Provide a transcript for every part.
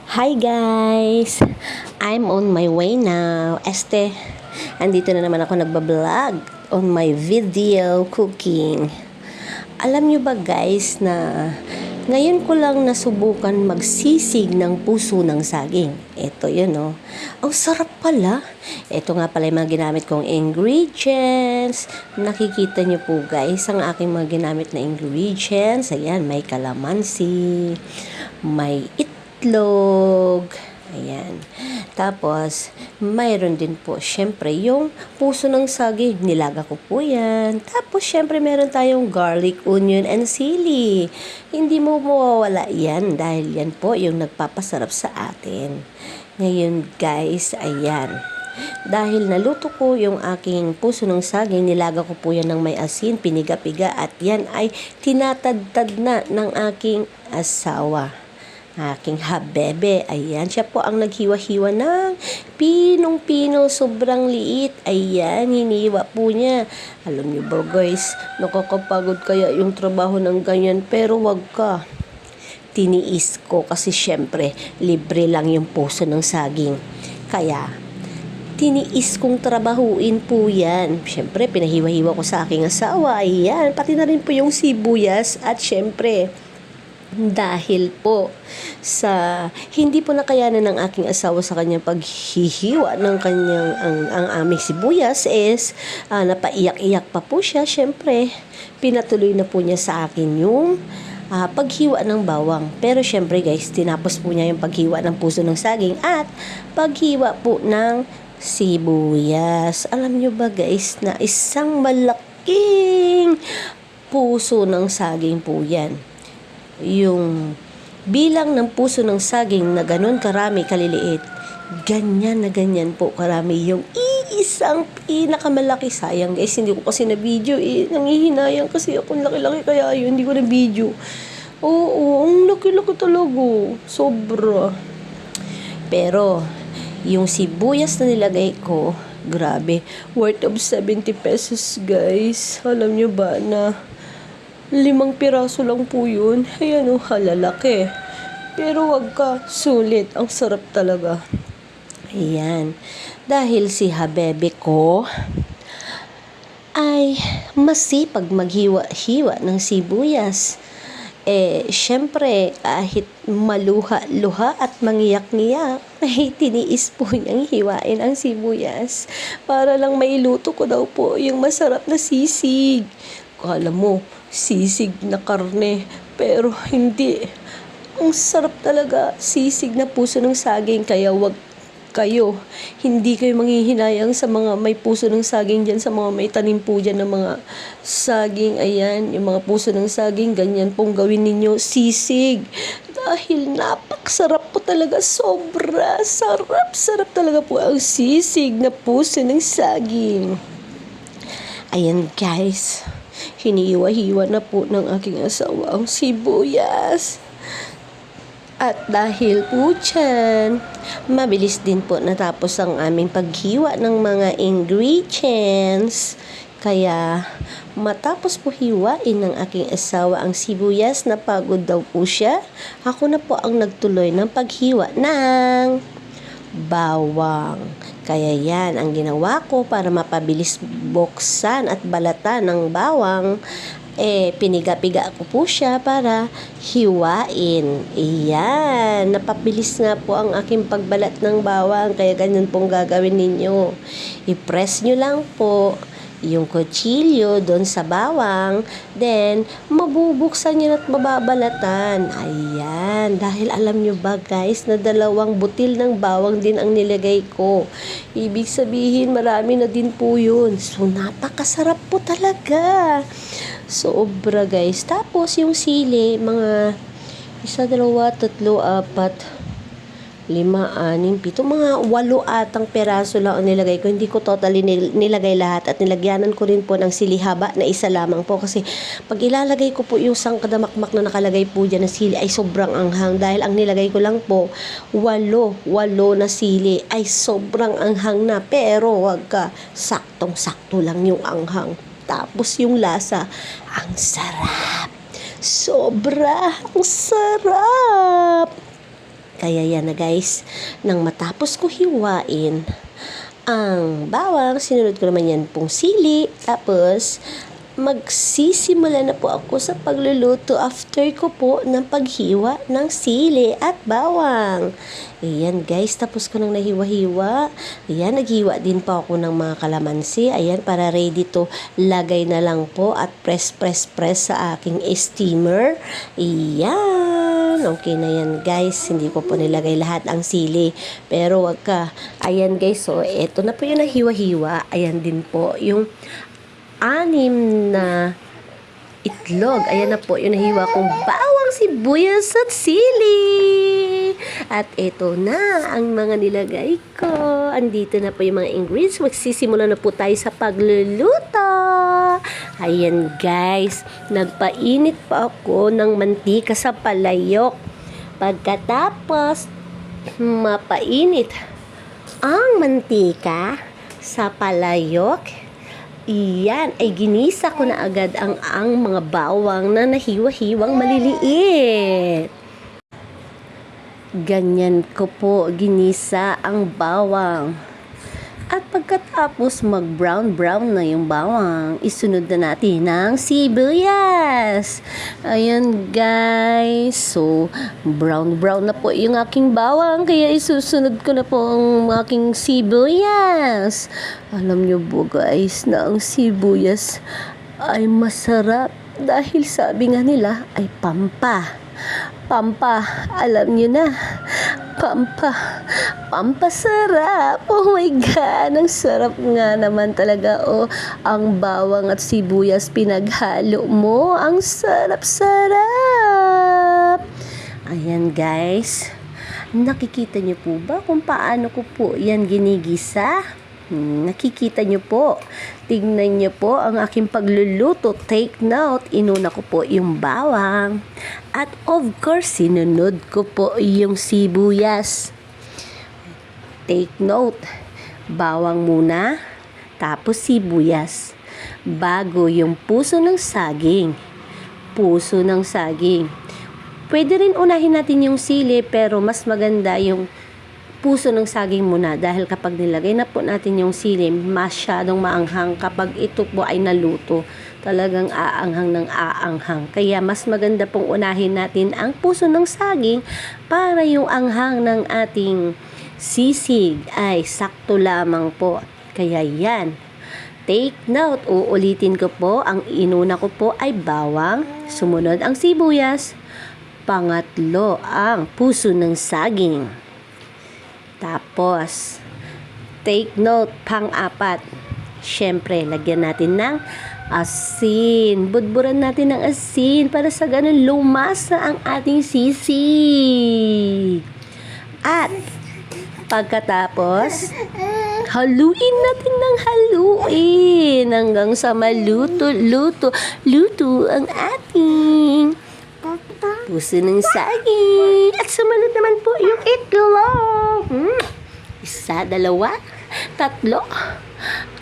Hi guys! I'm on my way now. Andito na naman ako nagbablog on my video cooking. Alam nyo ba guys na ngayon ko lang nasubukan magsisig ng puso ng saging. Ito yun oh. Ang sarap pala. Ito nga pala yung mga ginamit kong ingredients. Nakikita nyo po guys ang aking mga ginamit na ingredients. Ayan, may kalamansi, may itlog, ayan. Tapos, mayroon din po, syempre, yung puso ng saging. Nilaga ko po yan. Tapos, syempre, meron tayong garlic, onion, and sili. Hindi mo mawawala yan dahil yan po yung nagpapasarap sa atin. Ngayon, guys, ayan. Dahil naluto ko yung aking puso ng saging, nilaga ko po yan ng may asin, piniga-piga, at yan ay tinatadtad na ng aking asawa. Aking habebe. Ayan, siya po ang naghiwa-hiwa ng pinong-pino. Sobrang liit. Ayan, hiniwa po niya. Alam niyo ba guys, nakakapagod kaya yung trabaho ng ganyan. Pero wag ka. Tiniis ko kasi syempre, libre lang yung puso ng saging. Kaya, tiniis kong trabahuin po yan. Syempre, pinahiwa-hiwa ko sa aking asawa. Ayan, pati na rin po yung sibuyas. At syempre, dahil po sa hindi po nakayanan ng aking asawa sa kanyang paghihiwa ng kanyang ang aming sibuyas is napaiyak-iyak pa po siya. Syempre, pinatuloy na po niya sa akin yung paghiwa ng bawang. Pero syempre guys, tinapos po niya yung paghiwa ng puso ng saging at paghiwa po ng sibuyas. Alam nyo ba guys na isang malaking puso ng saging po yan. Yung bilang ng puso ng saging na ganun karami kaliliit, ganyan na ganyan po karami yung iisang pinakamalaki. Sayang guys, hindi ko kasi na video nangihinayang kasi ako laki-laki kaya yun, hindi ko na video. Oo, ang laki-laki talaga, sobra. Pero yung sibuyas na nilagay ko, grabe, worth of 70 pesos guys. Alam nyo ba na 5 piraso lang po yun. Ayan o, halalaki. Pero wag ka, sulit. Ang sarap talaga. Ayan. Dahil si habebe ko ay masipag maghiwa-hiwa ng sibuyas. Syempre, kahit maluha-luha at mangiyak-ngiyak, ay tiniis po niyang hiwain ang sibuyas para lang mailuto ko daw po yung masarap na sisig. Kala mo, sisig na karne, pero hindi. Ang sarap talaga, sisig na puso ng saging, kaya wag kayo. Hindi kayo manghihinayang sa mga may puso ng saging dyan, sa mga may tanim po dyan ng mga saging. Ayan, yung mga puso ng saging, ganyan pong gawin ninyo, sisig. Dahil napakasarap po talaga, sobra sarap talaga po ang sisig na puso ng saging. Ayan guys, hiniwa-hiwa na po ng aking asawa ang sibuyas. At dahil po dyan, mabilis din po natapos ang aming paghiwa ng mga ingredients. Kaya matapos po hiwain ng aking asawa ang sibuyas, napagod daw po siya. Ako na po ang nagtuloy ng paghiwa ng bawang. Kaya yan ang ginawa ko para mapabilis buksan at balatan ng bawang. Piniga-piga ko po siya para hiwain. Ayan, napabilis nga po ang aking pagbalat ng bawang. Kaya ganyan pong gagawin ninyo. I-press nyo lang po yung kutsilyo doon sa bawang, then mabubuksan nyo at mababalatan. Ayan, dahil alam nyo ba guys na 2 butil ng bawang din ang nilagay ko. Ibig sabihin marami na din po yun. So napakasarap po talaga, sobra guys. Tapos yung sili, mga 1, 2, 3, 4, 5, 6, 7, mga 8 atang peraso lang ang nilagay ko. Hindi ko totally nilagay lahat at nilagyanan ko rin po ng sili haba na isa lamang po kasi pag ilalagay ko po yung sangkadamakmak na nakalagay po dyan na sili ay sobrang anghang, dahil ang nilagay ko lang po 8 na sili ay sobrang anghang na. Pero wag ka, saktong-sakto lang yung anghang. Tapos yung lasa, ang sarap, sobra, ang sarap. Kaya yan na guys, nang matapos ko hiwain ang bawang, sinunod ko naman yan pong sili. Tapos, magsisimula na po ako sa pagluluto after ko po ng paghiwa ng sili at bawang. Ayan guys, tapos ko nang nahiwa-hiwa. Ayan, naghiwa din pa ako ng mga kalamansi. Ayan, para ready to lagay na lang po at press sa aking steamer. Ayan, okay na yan guys. Hindi ko po nilagay lahat ang sili. Pero wag ka. Ayan guys, so eto na po yung nahiwa-hiwa. Ayan din po yung 6 na itlog. Ayan na po yung nahiwa kong bawang, sibuyas at sili. At ito na ang mga nilagay ko. Andito na po yung mga ingredients. Magsisimula na po tayo sa pagluluto. Ayan guys, nagpainit pa ako ng mantika sa palayok. Pagkatapos mapainit ang mantika sa palayok, iyan ay ginisa ko na agad ang mga bawang na nahiwa-hiwang maliliit. Ganyan ko po ginisa ang bawang. At pagkatapos mag-brown na yung bawang, isunod na natin ng sibuyas. Ayan guys, so brown na po yung aking bawang, kaya isusunod ko na po ang aking sibuyas. Alam nyo po guys na ang sibuyas ay masarap dahil sabi nga nila ay Pampa, alam nyo na. Pampasarap. Oh my God, ang sarap nga naman talaga. Oh, ang bawang at sibuyas pinaghalo mo. Ang sarap-sarap. Ayan guys. Nakikita nyo po ba kung paano ko po yan ginigisa? Nakikita nyo po. Tignan nyo po ang aking pagluluto. Take note, inuna ko po yung bawang. At of course, sinunod ko po yung sibuyas. Take note, bawang muna, tapos sibuyas. Bago yung puso ng saging. Pwede rin unahin natin yung sili, pero mas maganda yung puso ng saging muna dahil kapag nilagay na po natin yung sili, masyadong maanghang kapag ito po ay naluto. Talagang aanghang. Kaya mas maganda pong unahin natin ang puso ng saging para yung anghang ng ating sisig ay sakto lamang po. Kaya yan. Take note, uulitin ko po, ang inuna ko po ay bawang, sumunod ang sibuyas, pangatlo ang puso ng saging. Tapos, take note, pang-apat, syempre, lagyan natin ng asin. Budburan natin ng asin para sa ganun lumasa ang ating sisig. At, pagkatapos, haluin natin ng haluin hanggang sa maluto ang ating puso ng saging. At sumunod naman po yung itlog. 1, 2, 3,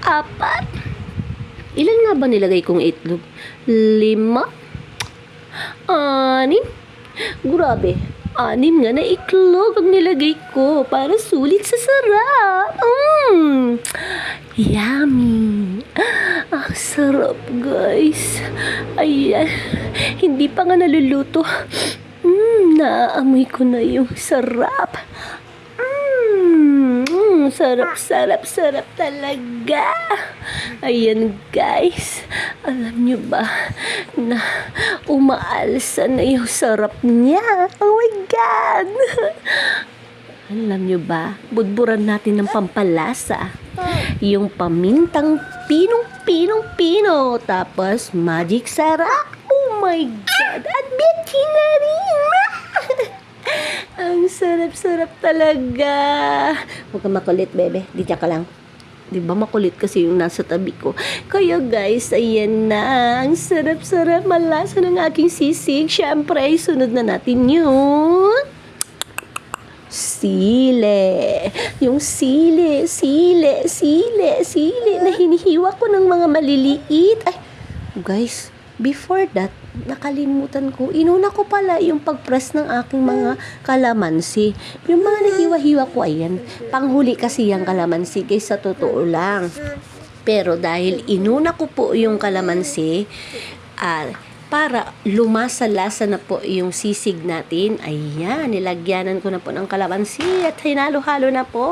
4. Ilan nga ba nilagay kong itlog? 5, 6. Grabe. 6 nga na itlog ang nilagay ko para sulit sa sarap. Yummy. Ang sarap guys. Ayan. Hindi pa nga naluluto. Naamoy ko na yung sarap. Sarap talaga. Ayan guys. Alam nyo ba na umaalsa na yung sarap niya? Oh my God. Alam nyo ba, budburan natin ng pampalasa. Yung pamintang pinong-pino. Tapos magic sarap. Oh my God. At betchin na rin. Ang sarap-sarap talaga. Huwag ka makulit, bebe. Di ka lang. Di ba makulit kasi yung nasa tabi ko. Kaya guys, ayan na. Ang sarap-sarap. Malasa ng aking sisig. Siyempre, sunod na natin yung sili. Yung sili na hinihiwa ko ng mga maliliit. Ay, guys, before that, nakalimutan ko. Inuna ko pala yung pag-press ng aking mga kalamansi. Yung mga nahiwa-hiwa ko, ayan. Panghuli kasi yung kalamansi, guys, sa totoo lang. Pero dahil inuna ko po yung kalamansi, para lumasa-lasa na po yung sisig natin, ayan, nilagyanan ko na po ng kalamansi at hinalo-halo na po.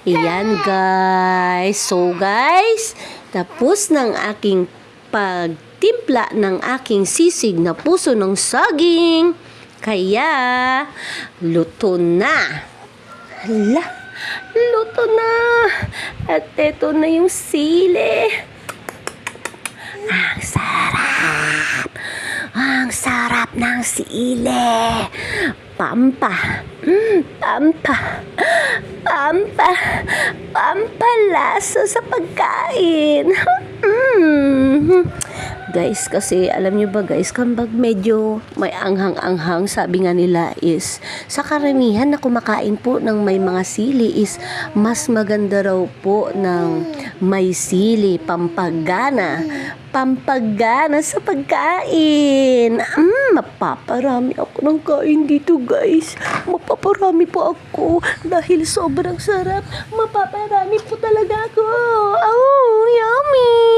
Ayan, guys. So, guys, tapos ng aking pagtimpla ng aking sisig na puso ng saging. Kaya, luto na. Hala, luto na. At eto na yung sili. Ang sarap! Ang sarap ng sili! Pampa! Pampalasa sa pagkain! Guys, kasi alam nyo ba guys, kapag medyo may anghang-anghang, sabi nga nila is, sa karamihan na kumakain po ng may mga sili is, mas maganda raw po ng may sili, pampagana sa pagkain. Mapaparami ako ng kain dito guys. Mapaparami po ako dahil sobrang sarap. Mapaparami po talaga ako. Oh, yummy!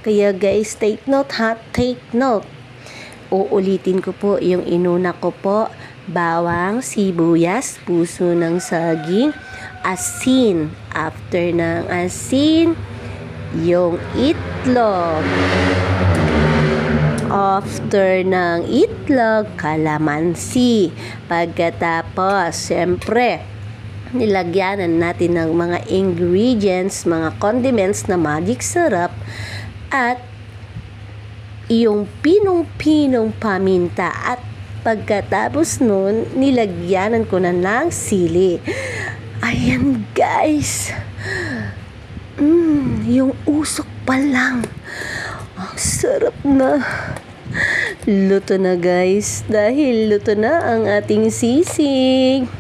Kaya guys, take note ha, take note. Uulitin ko po yung inuna ko po. Bawang, sibuyas, puso ng saging, asin. After ng asin, yung itlog. After ng itlog, kalamansi. Pagkatapos, siyempre, nilagyanan natin ng mga ingredients, mga condiments na magic sarap at yung pinong-pinong paminta at pagkatapos nun, nilagyanan ko na ng sili. Ayan guys. Yung usok pa lang. Ang sarap na. Luto na guys. Dahil luto na ang ating sisig.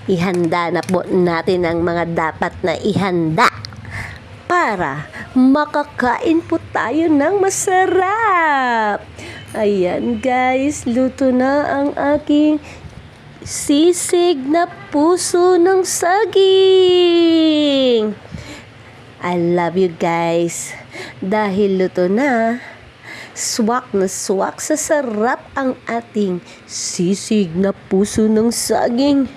Ihanda na po natin ang mga dapat na ihanda para makakain po tayo ng masarap. Ayan guys, luto na ang aking sisig na puso ng saging. I love you guys. Dahil luto na swak sa sarap ang ating sisig na puso ng saging.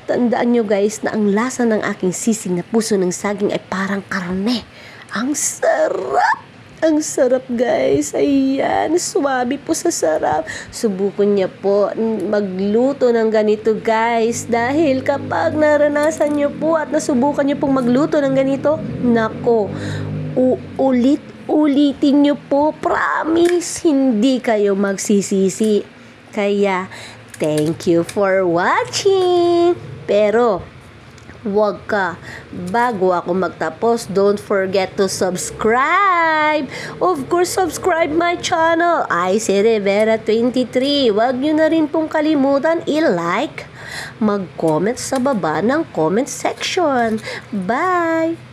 Tandaan nyo guys na ang lasa ng aking sisig na puso ng saging ay parang karne. Ang sarap! Ang sarap guys. Ayan, swabe po sa sarap. Subukan niya po magluto ng ganito guys. Dahil kapag naranasan niyo po at nasubukan niyo pong magluto ng ganito, nako, ulitin niyo po. Promise, hindi kayo magsisisi. Kaya, thank you for watching. Pero, wag ka. Bago ako magtapos, don't forget to subscribe. Of course, subscribe my channel, IC Rivera 23. Wag nyo na rin pong kalimutan i-like, mag-comment sa baba ng comment section. Bye!